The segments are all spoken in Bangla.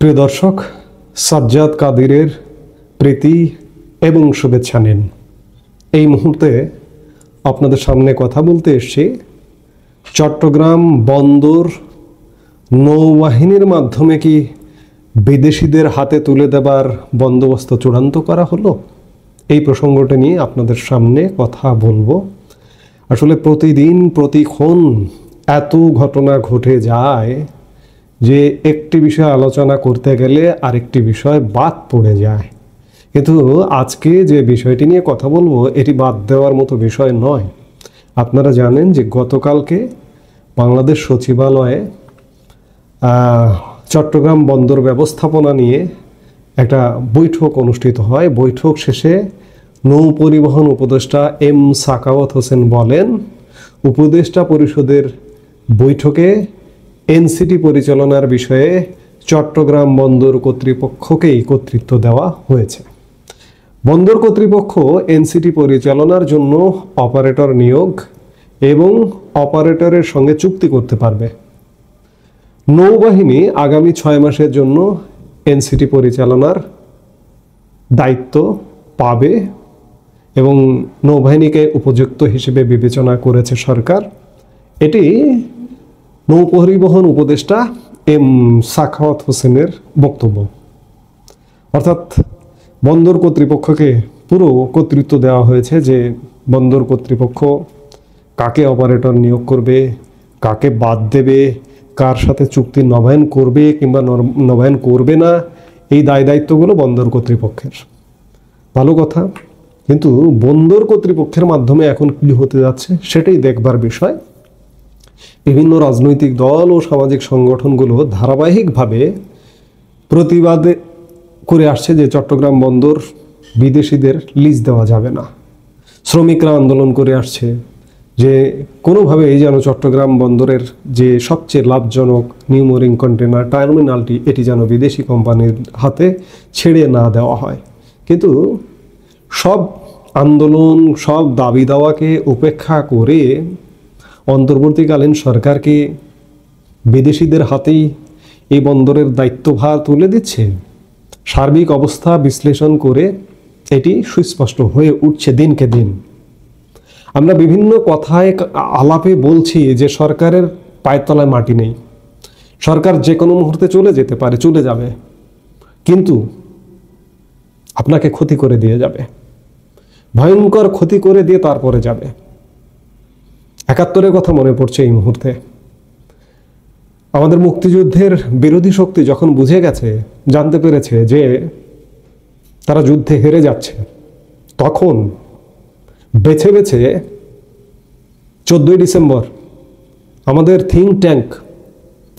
প্রিয় দর্শক, সাজ্জাদ কাদিরের প্রীতি এবং শুভেচ্ছা নিন। এই মুহূর্তে আপনাদের সামনে কথা বলতে এসেছি চট্টগ্রাম বন্দর নৌবাহিনীর মাধ্যমে কি বিদেশিদের হাতে তুলে দেবার বন্দোবস্ত চূড়ান্ত করা হলো? এই প্রসঙ্গটা নিয়ে আপনাদের সামনে কথা বলবো। আসলে প্রতিদিন প্রতিক্ষণ এত ঘটনা ঘটে যায় যে একটি বিষয় আলোচনা করতে গেলে আরেকটি বিষয় বাদ পড়ে যায়। কিন্তু আজকে যে বিষয়টি নিয়ে কথা বলবো এটি বাদ দেওয়ার মতো বিষয় নয়। আপনারা জানেন যে গতকালকে বাংলাদেশ সচিবালয়ে চট্টগ্রাম বন্দর ব্যবস্থাপনা নিয়ে একটা বৈঠক অনুষ্ঠিত হয়। বৈঠক শেষে নৌ পরিবহন উপদেষ্টা এম সাখাওয়াত হোসেন বলেন, উপদেষ্টা পরিষদের বৈঠকে এনসিটি পরিচালনার বিষয়ে চট্টগ্রাম বন্দর কর্তৃপক্ষকেই কর্তৃত্ব দেওয়া হয়েছে। বন্দর কর্তৃপক্ষ এনসিটি পরিচালনার জন্য অপারেটর নিয়োগ এবং অপারেটরের সঙ্গে চুক্তি করতে পারবে। নৌবাহিনী আগামী 6 মাসের জন্য এনসিটি পরিচালনার দায়িত্ব পাবে এবং নৌবাহিনীকে উপযুক্ত হিসেবে বিবেচনা করেছে সরকার। এটি নৌ পরিবহন উপদেষ্টা এম সাখাওয়াত হোসেনের বক্তব্য। অর্থাৎ বন্দর কর্তৃপক্ষকে পুরো কর্তৃত্ব দেওয়া হয়েছে যে বন্দর কর্তৃপক্ষ কাকে অপারেটর নিয়োগ করবে, কাকে বাদ দেবে, কার সাথে চুক্তি নবায়ন করবে কিংবা নবায়ন করবে না, এই দায় দায়িত্বগুলো বন্দর কর্তৃপক্ষের। ভালো কথা, কিন্তু বন্দর কর্তৃপক্ষের মাধ্যমে এখন কি হতে যাচ্ছে সেটাই দেখবার বিষয়। বিভিন্ন রাজনৈতিক দল ও সামাজিক সংগঠনগুলো ধারাবাহিকভাবে প্রতিবাদ করে আসছে যে চট্টগ্রাম বন্দর বিদেশিদের লিজ দেওয়া যাবে না। শ্রমিকরা আন্দোলন করে আসছে যে কোনোভাবেই যেন চট্টগ্রাম বন্দরের যে সবচেয়ে লাভজনক নিউ মেরিন কন্টেনার টার্মিনালটি এটি যেন বিদেশি কোম্পানির হাতে ছেড়ে না দেওয়া হয়। কিন্তু সব আন্দোলন, সব দাবি দাওয়াকে উপেক্ষা করে অন্তর্বর্তীকালীন সরকারকে বিদেশিদের হাতেই এই বন্দরের দায়িত্বভার তুলে দিচ্ছে। সার্বিক অবস্থা বিশ্লেষণ করে এটি সুস্পষ্ট হয়ে উঠছে দিনকে দিন। আমরা বিভিন্ন কথায় আলাপে বলছি যে সরকারের পায়ের তলায় মাটি নেই, সরকার যে কোনো মুহূর্তে চলে যেতে পারে, চলে যাবে, কিন্তু আপনাকে ক্ষতি করে দিয়ে যাবে, ভয়ঙ্কর ক্ষতি করে দিয়ে তারপরে যাবে। 71-এর কথা মনে পড়ছে এই মুহূর্তে। আমাদের মুক্তিযুদ্ধের বিরোধী শক্তি যখন বুঝে গেছে, জানতে পেরেছে যে তারা যুদ্ধে হেরে যাচ্ছে, তখন বেছে বেছে 14ই ডিসেম্বর আমাদের থিঙ্ক ট্যাঙ্ক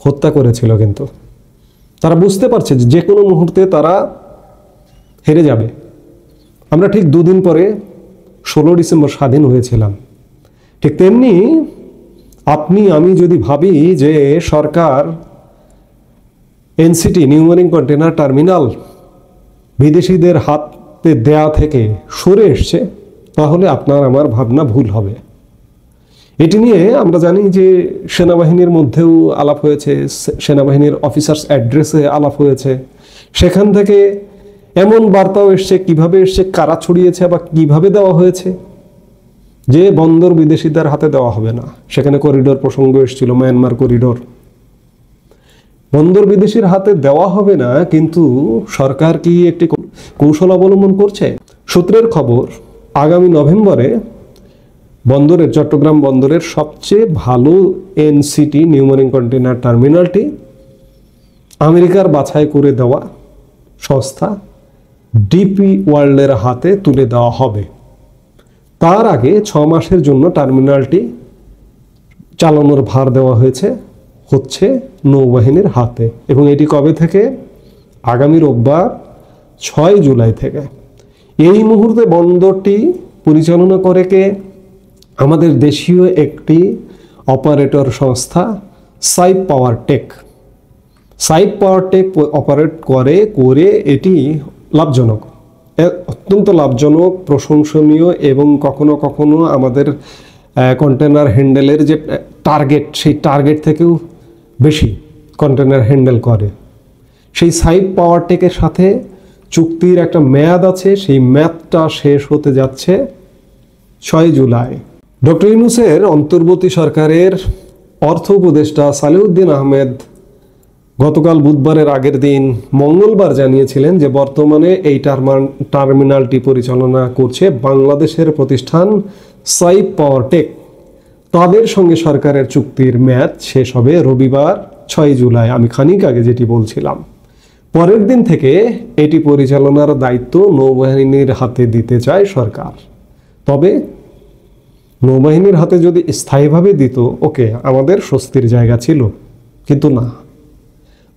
হত্যা করেছিল। কিন্তু তারা বুঝতে পারছে যে কোনো মুহূর্তে তারা হেরে যাবে। আমরা ঠিক 2 দিন পরে 16 ডিসেম্বর স্বাধীন হয়েছিলাম। ঠিক তেমনি আপনি আমি যদি ভাবি যে সরকার NCT new marine container terminal বিদেশিদের হাতে দেয়া থেকে সরে এসছে, তাহলে আপনার আমার ভাবনা ভুল হবে। এটি নিয়ে আমরা জানি যে সেনাবাহিনীর মধ্যেও আলাপ হয়েছে, সেনাবাহিনীর অফিসার্স অ্যাড্রেসে আলাপ হয়েছে। সেখান থেকে এমন বার্তাও এসছে, কিভাবে এসছে, কারা ছড়িয়েছে বা কিভাবে দেওয়া হয়েছে, যে বন্দর বিদেশিদের হাতে দেওয়া হবে না। সেখানে করিডোর প্রসঙ্গ এসেছিল, মায়ানমার করিডোর। বন্দর বিদেশির হাতে দেওয়া হবে না, কিন্তু সরকার কি একটি কৌশল অবলম্বন করছে? সূত্রের খবর, আগামী নভেম্বরে বন্দরের চট্টগ্রাম বন্দরের সবচেয়ে ভালো এনসিটি নিউ মেরিন কন্টেনার টার্মিনালটি আমেরিকার বাছাই করে দেওয়া সংস্থা ডিপি ওয়ার্ল্ডের হাতে তুলে দেওয়া হবে। তার আগে 6 মাসের জন্য টার্মিনালটি চালানোর ভার দেওয়া হচ্ছে নৌবাহিনীর হাতে। এবং এটি কবে থেকে? আগামী রোববার 6 জুলাই থেকে। এই মুহূর্তে বন্দরটি পরিচালনা করে কে? আমাদের দেশীয় একটি অপারেটর সংস্থা সাইপ পাওয়ার টেক। সাইপ পাওয়ার টেক অপারেট করে এটি লাভজনক, অত্যন্ত লাভজনক, প্রশংসনীয় এবং কখনো কখনো আমাদের কন্টেনার হ্যান্ডেলের যে টার্গেট, সেই টার্গেট থেকেও বেশি কন্টেনার হ্যান্ডেল করে। সেই সাইপ পাওয়ারটেকের সাথে চুক্তির একটা মেয়াদ আছে, সেই মেয়াদটা শেষ হতে যাচ্ছে 6 জুলাই। ডক্টর ইউনূসের অন্তর্বর্তী সরকারের অর্থ উপদেষ্টা সালেউদ্দিন আহমেদ গতকাল বুধবারের আগের দিন মঙ্গলবার জানিয়েছিলেন যে বর্তমানে এই টার্মিনালটি পরিচালনা করছে বাংলাদেশের প্রতিষ্ঠান সাইপ পাওয়ারটেক। তাদের সঙ্গে সরকারের চুক্তির মেয়াদ শেষ হবে রবিবার 6 জুলাই। আমি খানিক আগে যেটি বলছিলাম, পরের দিন থেকে এটি পরিচালনার দায়িত্ব নৌবাহিনীর হাতে দিতে চায় সরকার। তবে নৌবাহিনীর হাতে যদি স্থায়ীভাবে দিত, ওকে, আমাদের স্বস্তির জায়গা ছিল, কিন্তু না,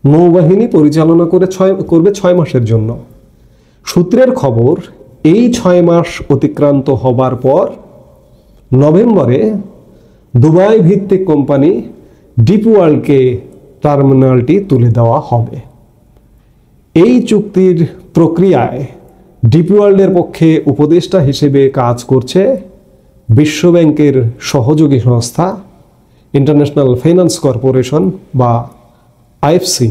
নৌবাহিনী পরিচালনা করবে 6 মাসের জন্য। সূত্রের খবর, এই 6 মাস অতিক্রান্ত হবার পর নভেম্বরে দুবাই ভিত্তিক কোম্পানি ডিপ ওয়ার্ল্ডকে টার্মিনালটি তুলে দেওয়া হবে। এই চুক্তির প্রক্রিয়ায় ডিপ ওয়ার্ল্ডের পক্ষে উপদেষ্টা হিসেবে কাজ করছে বিশ্বব্যাংকের সহযোগী সংস্থা ইন্টারন্যাশনাল ফাইন্যান্স কর্পোরেশন বা আইএফসি।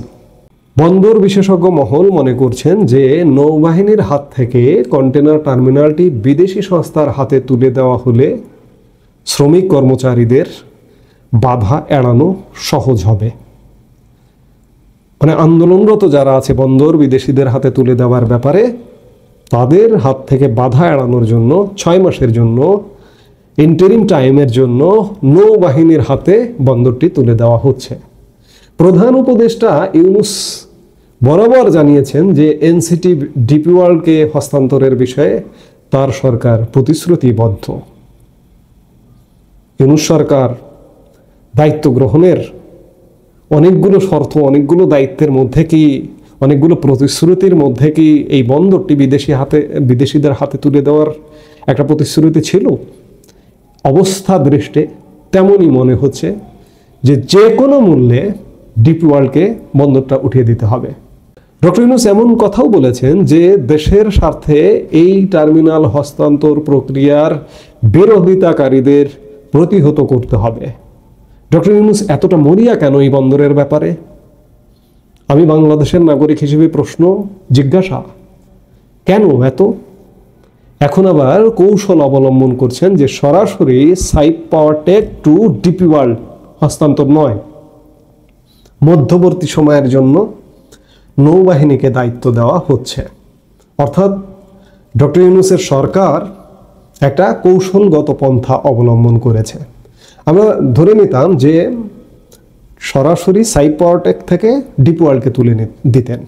বন্দর বিশেষজ্ঞ মহল মনে করছেন যে নৌবাহিনীর হাত থেকে কন্টেনার টার্মিনালটি বিদেশি সংস্থার হাতে তুলে দেওয়া হলে শ্রমিক কর্মচারীদের বাধা এড়ানো সহজ হবে। মানে আন্দোলনরত যারা আছে বন্দর বিদেশিদের হাতে তুলে দেওয়ার ব্যাপারে, তাদের হাত থেকে বাধা এড়ানোর জন্য 6 মাসের জন্য ইন্টারিম টাইমের জন্য নৌবাহিনীর হাতে বন্দরটি তুলে দেওয়া হচ্ছে। প্রধান উপদেষ্টা ইউনূস বরাবর জানিয়েছেন যে এনসিটি ডিপি ওয়ার্ল্ডকে হস্তান্তরের বিষয়ে তার সরকার প্রতিশ্রুতিবদ্ধ। ইউনূস সরকার দায়িত্ব গ্রহণের অনেকগুলো শর্ত, অনেকগুলো দায়িত্বের মধ্যে কি, অনেকগুলো প্রতিশ্রুতির মধ্যে কি এই বন্দরটি বিদেশিদের হাতে তুলে দেওয়ার একটা প্রতিশ্রুতি ছিল? অবস্থা দৃষ্টে তেমনই মনে হচ্ছে যে কোনো মূল্যে ডিপি ওয়ার্ল্ডকে বন্দরটা উঠিয়ে দিতে হবে। ডক্টর ইউনূস এমন কথাও বলেছেন যে দেশের স্বার্থে এই টার্মিনাল হস্তান্তর প্রক্রিয়ার বিরোধিতাকারীদের প্রতিহত করতে হবে। ডক্টর ইউনূস এতটা মরিয়া কেন এই বন্দরের ব্যাপারে? আমি বাংলাদেশের নাগরিক হিসেবে প্রশ্ন জিজ্ঞাসা, কেন এত? এখন আবার কৌশল অবলম্বন করছেন যে সরাসরি সাইপ পাওয়ারটেক টু ডিপি ওয়ার্ল্ড হস্তান্তর নয়, মধ্যবর্তী সময়ের জন্য নৌবাহিনীকে দায়িত্ব দেওয়া হচ্ছে। অর্থাৎ ডক্টর ইউনূসের সরকার একটা কৌশলগত পন্থা অবলম্বন করেছে। আমরা ধরে নিতাম যে সরাসরি সাইপ পাওয়ারটেক থেকে ডিপি ওয়ার্ল্ডকে তুলে দিতেন,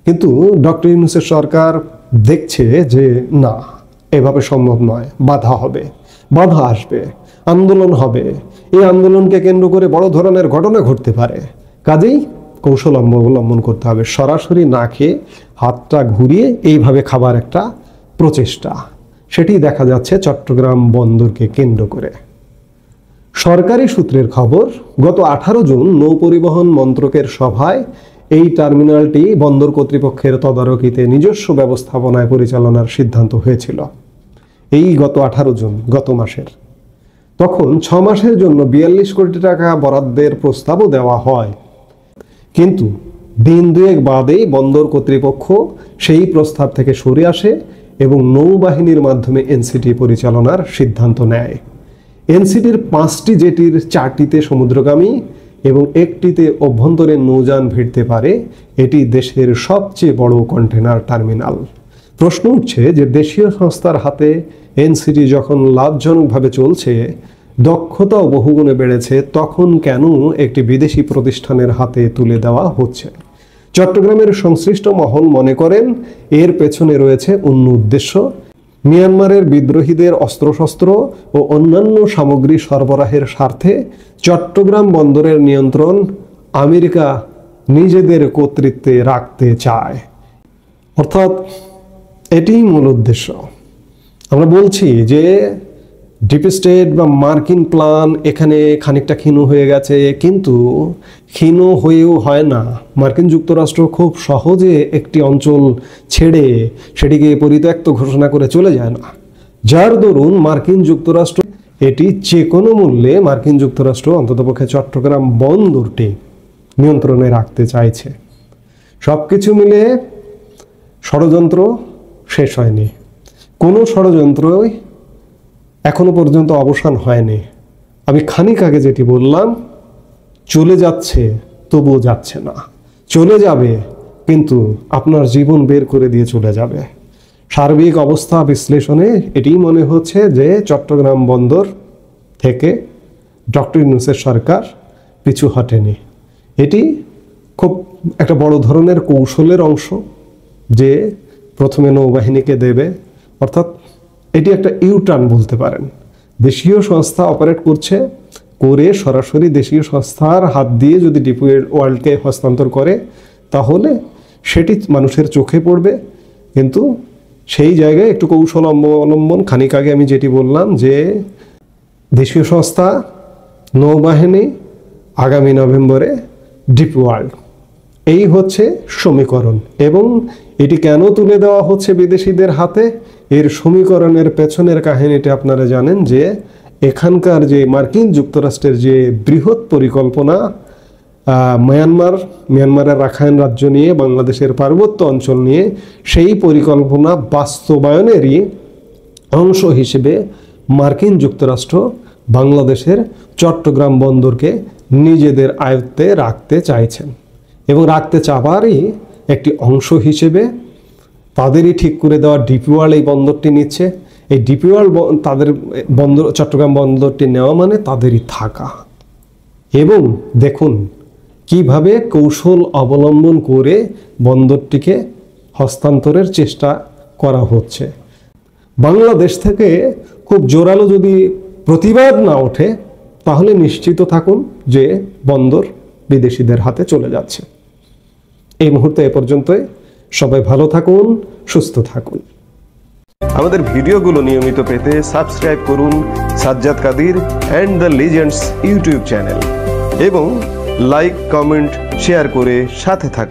কিন্তু ডক্টর ইউনূসের সরকার দেখছে যে না, এভাবে সম্ভব নয়, বাধা হবে, বাধা আসবে, আন্দোলন হবে, এই আন্দোলনকে কেন্দ্র করে বড় ধরনের ঘটনা ঘটতে পারে। কাজেই কৌশল অবলম্বন করতে হবে, সরাসরি না খেয়ে হাতটা ঘুরিয়ে এইভাবে খাবার একটা প্রচেষ্টা, সেটি দেখা যাচ্ছে চট্টগ্রাম বন্দরকে কেন্দ্র করে। সরকারি সূত্রের খবর, গত 18 জুন নৌপরিবহন মন্ত্রকের সভায় এই টার্মিনালটি বন্দর কর্তৃপক্ষের তদারকিতে নিজস্ব ব্যবস্থাপনায় পরিচালনার সিদ্ধান্ত হয়েছিল। এই গত 18 জুন, গত মাসের। তখন 6 মাসের জন্য 42 কোটি টাকা বরাদ্দের প্রস্তাবও দেওয়া হয়, কিন্তু দিন দুয়েক বাদেই বন্দর কর্তৃপক্ষ সেই প্রস্তাব থেকে সরে আসে এবং নৌবাহিনীর মাধ্যমে এনসিটি পরিচালনার সিদ্ধান্ত নেয়। এনসিটির 5টি জেটির 4টিতে সমুদ্রগামী এবং 1টিতে অভ্যন্তরীণ নৌযান ভিড়তে পারে। এটি দেশের সবচেয়ে বড় কন্টেনার টার্মিনাল। প্রশ্ন উঠছে যে দেশীয় সংস্থার হাতে এনসিটি যখন লাভজনকভাবে চলছে, দক্ষতাও বহুগুণে বেড়েছে, তখন কেন একটি বিদেশি প্রতিষ্ঠানের হাতে তুলে দেওয়া হচ্ছে? চট্টগ্রামের সংশ্লিষ্ট মহল মনে করেন এর পেছনে রয়েছে অন্য উদ্দেশ্য। মিয়ানমারের বিদ্রোহীদের অস্ত্রশস্ত্র ও অন্যান্য সামগ্রী সরবরাহের স্বার্থে চট্টগ্রাম বন্দরের নিয়ন্ত্রণ আমেরিকা নিজেদের কর্তৃত্বে রাখতে চায়। অর্থাৎ এটিই মূল উদ্দেশ্য। আমরা বলছি যে ডিপ স্টেট বা মার্কিন প্ল্যান এখানে খানিকটা ক্ষীণ হয়ে গেছে, কিন্তু ক্ষীণ হয়েও হয় না। মার্কিন যুক্তরাষ্ট্র খুব সহজে একটি অঞ্চল ছেড়ে সেটিকে পরিত্যক্ত ঘোষণা করে চলে যায় না, যার দরুন মার্কিন যুক্তরাষ্ট্র এটি যে কোনো মূল্যে মার্কিন যুক্তরাষ্ট্র অন্ততপক্ষে চট্টগ্রাম বন্দরটি নিয়ন্ত্রণে রাখতে চাইছে। সবকিছু মিলে ষড়যন্ত্র শেষ হয়নি, কোনো ষড়যন্ত্রই এখনো পর্যন্ত অবসান হয়নি। আমি খানিক আগে যেটি বললাম, চলে যাচ্ছে তবুও যাচ্ছে না, চলে যাবে কিন্তু আপনার জীবন বের করে দিয়ে চলে যাবে। সার্বিক অবস্থা বিশ্লেষণে এটি মনে হচ্ছে যে চট্টগ্রাম বন্দর থেকে ডক্টর ইউনূসের সরকার পিছু হটেনি। এটি খুব একটা বড় ধরনের কৌশলের অংশ, যে প্রথমে নৌবাহিনীকে দেবে, অর্থাৎ এটি একটা ইউটার্ন বলতে পারেন। দেশীয় সংস্থা অপারেট করছে, করে সরাসরি দেশীয় সংস্থার হাত দিয়ে যদি ডিপি ওয়ার্ল্ডকে হস্তান্তর করে তাহলে সেটি মানুষের চোখে পড়বে, কিন্তু সেই জায়গায় একটু কৌশল অবলম্বন। খানিক আগে আমি যেটি বললাম যে দেশীয় সংস্থা, নৌবাহিনী, আগামী নভেম্বরে ডিপি ওয়ার্ল্ড, এই হচ্ছে সমীকরণ। এবং এটি কেন তুলে দেওয়া হচ্ছে বিদেশিদের হাতে, এর সমীকরণের পেছনের কাহিনীটি আপনারা জানেন, যে এখানকার যে মার্কিন যুক্তরাষ্ট্রের যে বৃহৎ পরিকল্পনা, মিয়ানমারের রাখাইন রাজ্য নিয়ে, বাংলাদেশের পার্বত্য অঞ্চল নিয়ে, সেই পরিকল্পনা বাস্তবায়নেরই অংশ হিসেবে মার্কিন যুক্তরাষ্ট্র বাংলাদেশের চট্টগ্রাম বন্দরকে নিজেদের আয়ত্তে রাখতে চাইছেন, এবং রাখতে চাওয়ারই একটি অংশ হিসেবে তাদেরই ঠিক করে দেওয়া ডিপি ওয়ার্ল্ড এই বন্দরটি নিচ্ছে। এই ডিপি ওয়ার্ল্ড তাদের বন্দর, চট্টগ্রাম বন্দরটি নেওয়া মানে তাদেরই থাকা। এবং দেখুন কিভাবে কৌশল অবলম্বন করে বন্দরটিকে হস্তান্তরের চেষ্টা করা হচ্ছে। বাংলাদেশ থেকে খুব জোরালো যদি প্রতিবাদ না ওঠে তাহলে নিশ্চিত থাকুন যে বন্দর বিদেশিদের হাতে চলে যাচ্ছে। এই মুহূর্তে এ পর্যন্তই। সবাই ভালো থাকুন, সুস্থ থাকুন। আমাদের ভিডিওগুলো নিয়মিত পেতে সাবস্ক্রাইব করুন Sajjad Kadir and the legends YouTube channel, এবং লাইক, কমেন্ট, শেয়ার করে সাথে থাকুন।